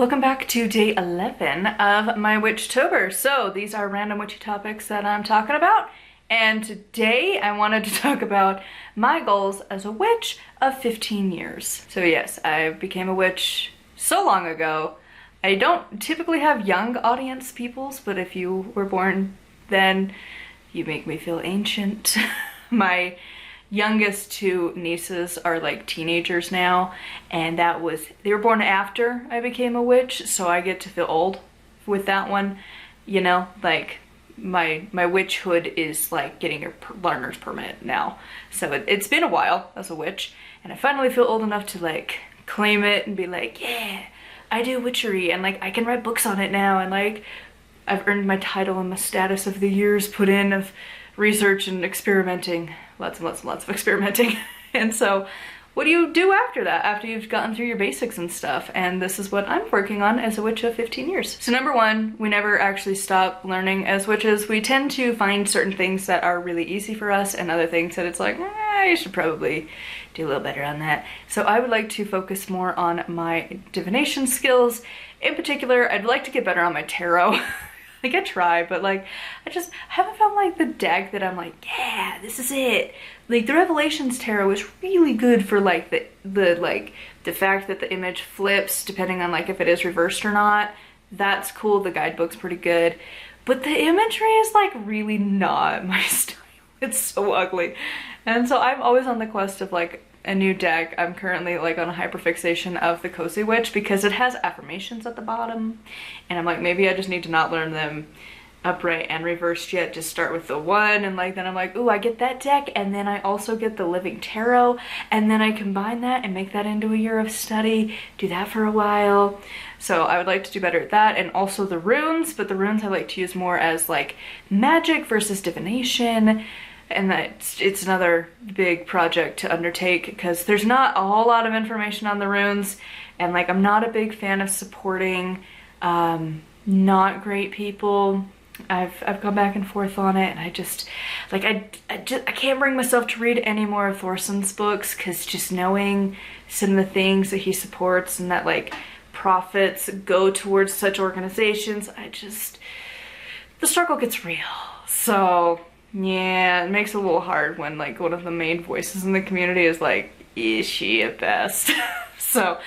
Welcome back to day 11 of my Witchtober. So these are random witchy topics that I'm talking about, and today I wanted to talk about my goals as a witch of 15 years. So yes, I became a witch so long ago. I don't typically have young audience peoples, but if you were born then, you make me feel ancient. My youngest two nieces are like teenagers now, and they were born after I became a witch, so I get to feel old with that one. You know, like my witchhood is like getting a learner's permit now. So it's been a while as a witch, and I finally feel old enough to like claim it and be like, yeah, I do witchery, and like I can write books on it now, and like I've earned my title and my status of the years put in of research and experimenting. Lots and lots and lots of experimenting. And so what do you do after that, after you've gotten through your basics and stuff? And this is what I'm working on as a witch of 15 years. So number one, we never actually stop learning as witches. We tend to find certain things that are really easy for us and other things that it's like, you should probably do a little better on that. So I would like to focus more on my divination skills. In particular, I'd like to get better on my tarot. Like I try, but like I haven't found like the deck that I'm like, yeah, this is it. Like the Revelations tarot is really good for like the fact that the image flips depending on like if it is reversed or not. That's cool. The guidebook's pretty good, but the imagery is like really not my style. It's so ugly. And so I'm always on the quest of like a new deck. I'm currently like on a hyperfixation of the Cozy Witch because it has affirmations at the bottom, and I'm like, maybe I just need to not learn them upright and reversed yet, just start with the one, and like then I'm like, ooh, I get that deck, and then I also get the Living Tarot, and then I combine that and make that into a year of study, do that for a while. So I would like to do better at that, and also the runes, but the runes I like to use more as like magic versus divination. And it's another big project to undertake because there's not a whole lot of information on the runes, and like I'm not a big fan of supporting not great people. I've gone back and forth on it, and I just like I can't bring myself to read any more of Thorson's books, because just knowing some of the things that he supports and that like profits go towards such organizations, the struggle gets real. So yeah, it makes it a little hard when like one of the main voices in the community is like, is she at best? So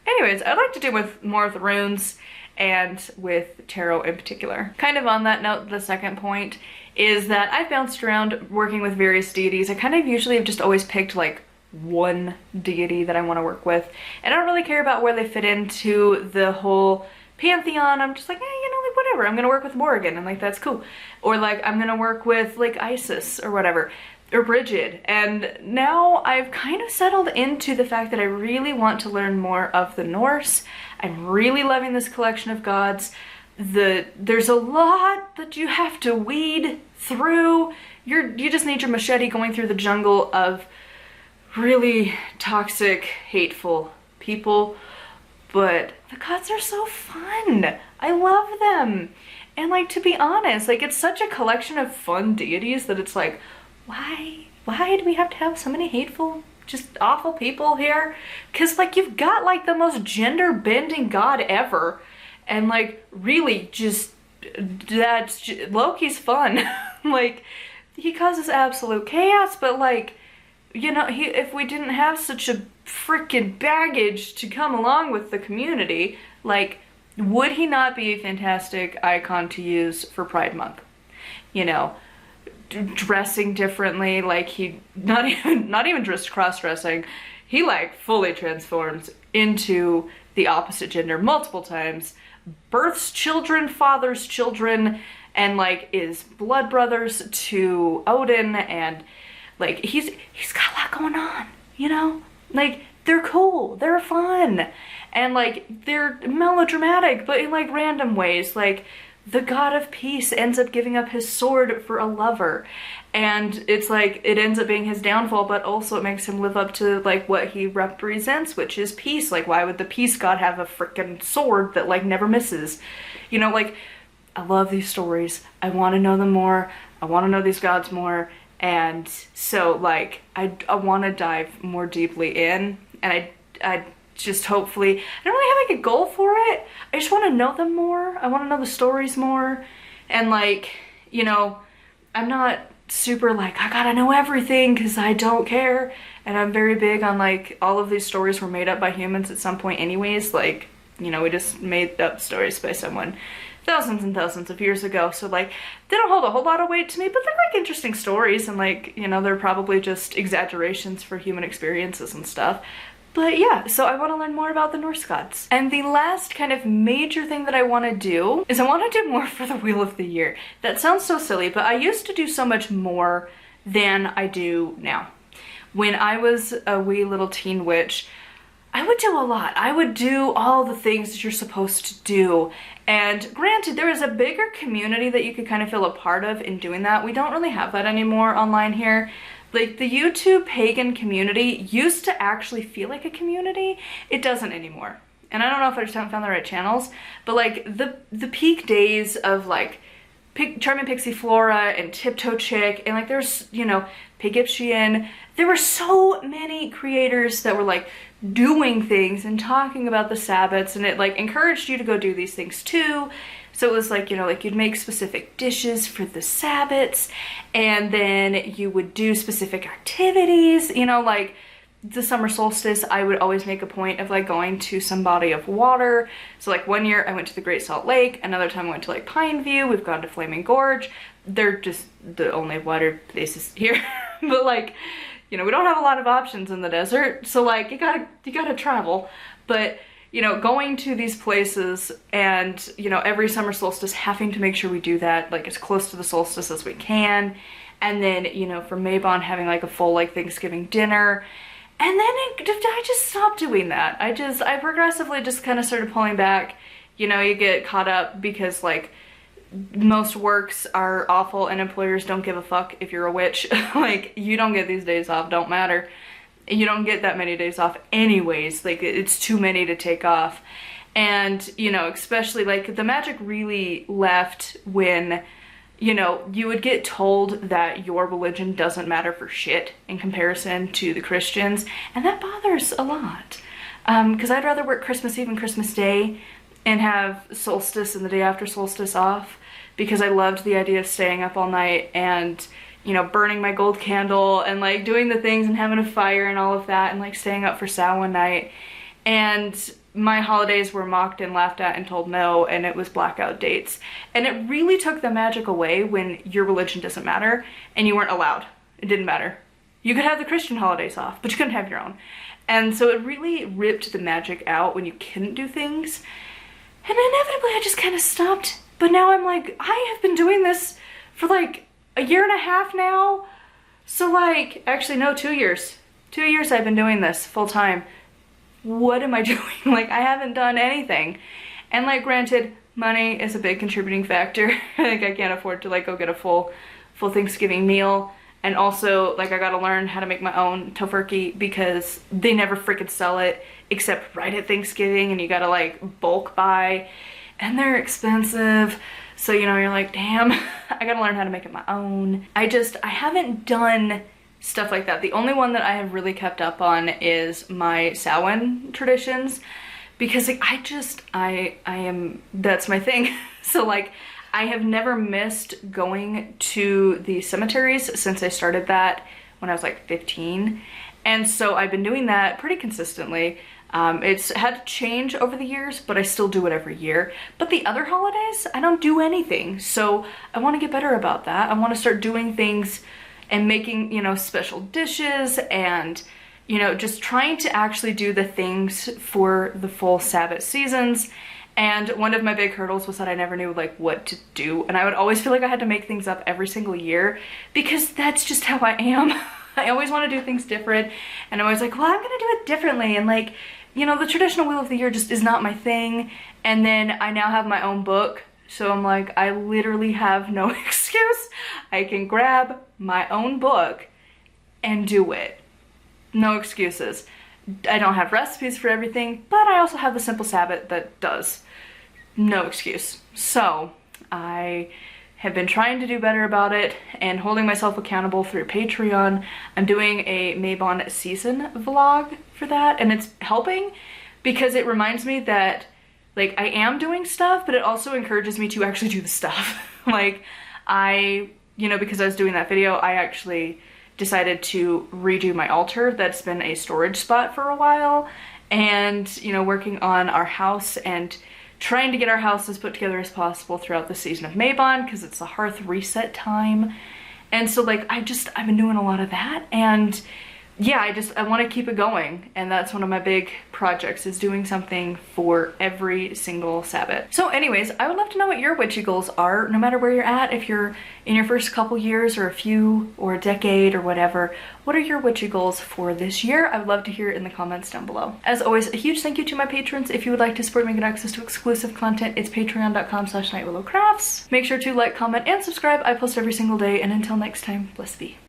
anyways, I'd like to do with more of the runes and with tarot in particular. Kind of on that note, the second point is that I've bounced around working with various deities. I kind of usually have just always picked like one deity that I want to work with, and I don't really care about where they fit into the whole pantheon. I'm just like, you know, like whatever, I'm gonna work with Morrigan, and like that's cool. Or like I'm gonna work with like Isis or whatever, or Bridget. And now I've kind of settled into the fact that I really want to learn more of the Norse. I'm really loving this collection of gods. There's a lot that you have to weed through. You just need your machete going through the jungle of really toxic, hateful people. But the gods are so fun. I love them. And like, to be honest, like it's such a collection of fun deities that it's like, why do we have to have so many hateful, just awful people here? Because like you've got like the most gender bending god ever, and like really just Loki's fun. Like he causes absolute chaos, but like, you know, if we didn't have such a freaking baggage to come along with the community, like would he not be a fantastic icon to use for Pride Month? You know, dressing differently, like he not even just cross-dressing, he like fully transforms into the opposite gender multiple times, births children, fathers children, and like is blood brothers to Odin, and like he's got a lot going on, you know? Like they're cool, they're fun, and like they're melodramatic, but in like random ways. Like the god of peace ends up giving up his sword for a lover, and it's like it ends up being his downfall, but also it makes him live up to like what he represents, which is peace. Like why would the peace god have a freaking sword that like never misses? You know, like I love these stories. I want to know them more. I want to know these gods more. And so like I want to dive more deeply in, and I just hopefully, I don't really have like a goal for it. I just want to know them more. I want to know the stories more. And like, you know, I'm not super like, I gotta know everything because I don't care. And I'm very big on like, all of these stories were made up by humans at some point anyways. Like, you know, we just made up stories by someone thousands and thousands of years ago. So like, they don't hold a whole lot of weight to me, but they're like interesting stories, and like, you know, they're probably just exaggerations for human experiences and stuff. But yeah, so I want to learn more about the Norse gods. And the last kind of major thing that I want to do is I want to do more for the Wheel of the Year. That sounds so silly, but I used to do so much more than I do now. When I was a wee little teen witch, I would do a lot. I would do all the things that you're supposed to do. And granted, there is a bigger community that you could kind of feel a part of in doing that. We don't really have that anymore online here. Like, the YouTube pagan community used to actually feel like a community. It doesn't anymore. And I don't know if I just haven't found the right channels, but like the peak days of like Charming Pixie Flora and Tiptoe Chick, and like there's, you know, Pigiptian, there were so many creators that were like doing things and talking about the Sabbats, and it like encouraged you to go do these things too. So it was like, you know, like you'd make specific dishes for the Sabbats, and then you would do specific activities, you know, like the summer solstice, I would always make a point of like going to some body of water. So like one year I went to the Great Salt Lake, another time I went to like Pine View, we've gone to Flaming Gorge. They're just the only water places here. But like, you know, we don't have a lot of options in the desert, so like you gotta travel. But you know, going to these places and, you know, every summer solstice having to make sure we do that like as close to the solstice as we can. And then, you know, for Mabon having like a full like Thanksgiving dinner. And then I just stopped doing that. I progressively just kind of started pulling back. You know, you get caught up because like most works are awful and employers don't give a fuck if you're a witch. Like, you don't get these days off, don't matter. You don't get that many days off anyways. Like, it's too many to take off. And, you know, especially like the magic really left when, you know, you would get told that your religion doesn't matter for shit in comparison to the Christians, and that bothers a lot. Because I'd rather work Christmas Eve and Christmas Day and have solstice and the day after solstice off, because I loved the idea of staying up all night and, you know, burning my gold candle and like doing the things and having a fire and all of that, and like staying up for Samhain night. And my holidays were mocked and laughed at and told no, and it was blackout dates. And it really took the magic away when your religion doesn't matter and you weren't allowed. It didn't matter. You could have the Christian holidays off, but you couldn't have your own. And so it really ripped the magic out when you couldn't do things. And inevitably I just kind of stopped. But now I'm like, I have been doing this for like a year and a half now. So like, actually no, 2 years. 2 years I've been doing this full time. What am I doing? Like, I haven't done anything. And like, granted, money is a big contributing factor. Like, I can't afford to like go get a full Thanksgiving meal. And also, like, I gotta learn how to make my own tofurkey because they never freaking sell it except right at Thanksgiving, and you gotta like bulk buy, and they're expensive. So, you know, you're like, damn, I gotta learn how to make it my own. I haven't done stuff like that. The only one that I have really kept up on is my Samhain traditions, because like I am, that's my thing. So like, I have never missed going to the cemeteries since I started that when I was like 15. And so I've been doing that pretty consistently. It's had to change over the years, but I still do it every year. But the other holidays, I don't do anything. So I want to get better about that. I want to start doing things and making, you know, special dishes and, you know, just trying to actually do the things for the full Sabbath seasons. And one of my big hurdles was that I never knew like what to do. And I would always feel like I had to make things up every single year because that's just how I am. I always want to do things different. And I'm always like, well, I'm going to do it differently. And like, you know, the traditional Wheel of the Year just is not my thing. And then I now have my own book. So I'm like, I literally have no excuse. I can grab my own book and do it. No excuses. I don't have recipes for everything, but I also have the simple Sabbath that does. No excuse. So I have been trying to do better about it and holding myself accountable through Patreon. I'm doing a Mabon season vlog for that, and it's helping, because it reminds me that like I am doing stuff, but it also encourages me to actually do the stuff. Like because I was doing that video, I actually decided to redo my altar that's been a storage spot for a while, and working on our house and trying to get our house as put together as possible throughout the season of Mabon, because it's the hearth reset time. And so like I've been doing a lot of that, and yeah, I want to keep it going, and that's one of my big projects, is doing something for every single Sabbath. So anyways, I would love to know what your witchy goals are, no matter where you're at. If you're in your first couple years or a few or a decade or whatever, what are your witchy goals for this year? I would love to hear it in the comments down below. As always, a huge thank you to my patrons. If you would like to support me and get access to exclusive content, it's patreon.com/nightwillowcrafts. Make sure to like, comment, and subscribe. I post every single day, and until next time, bless be.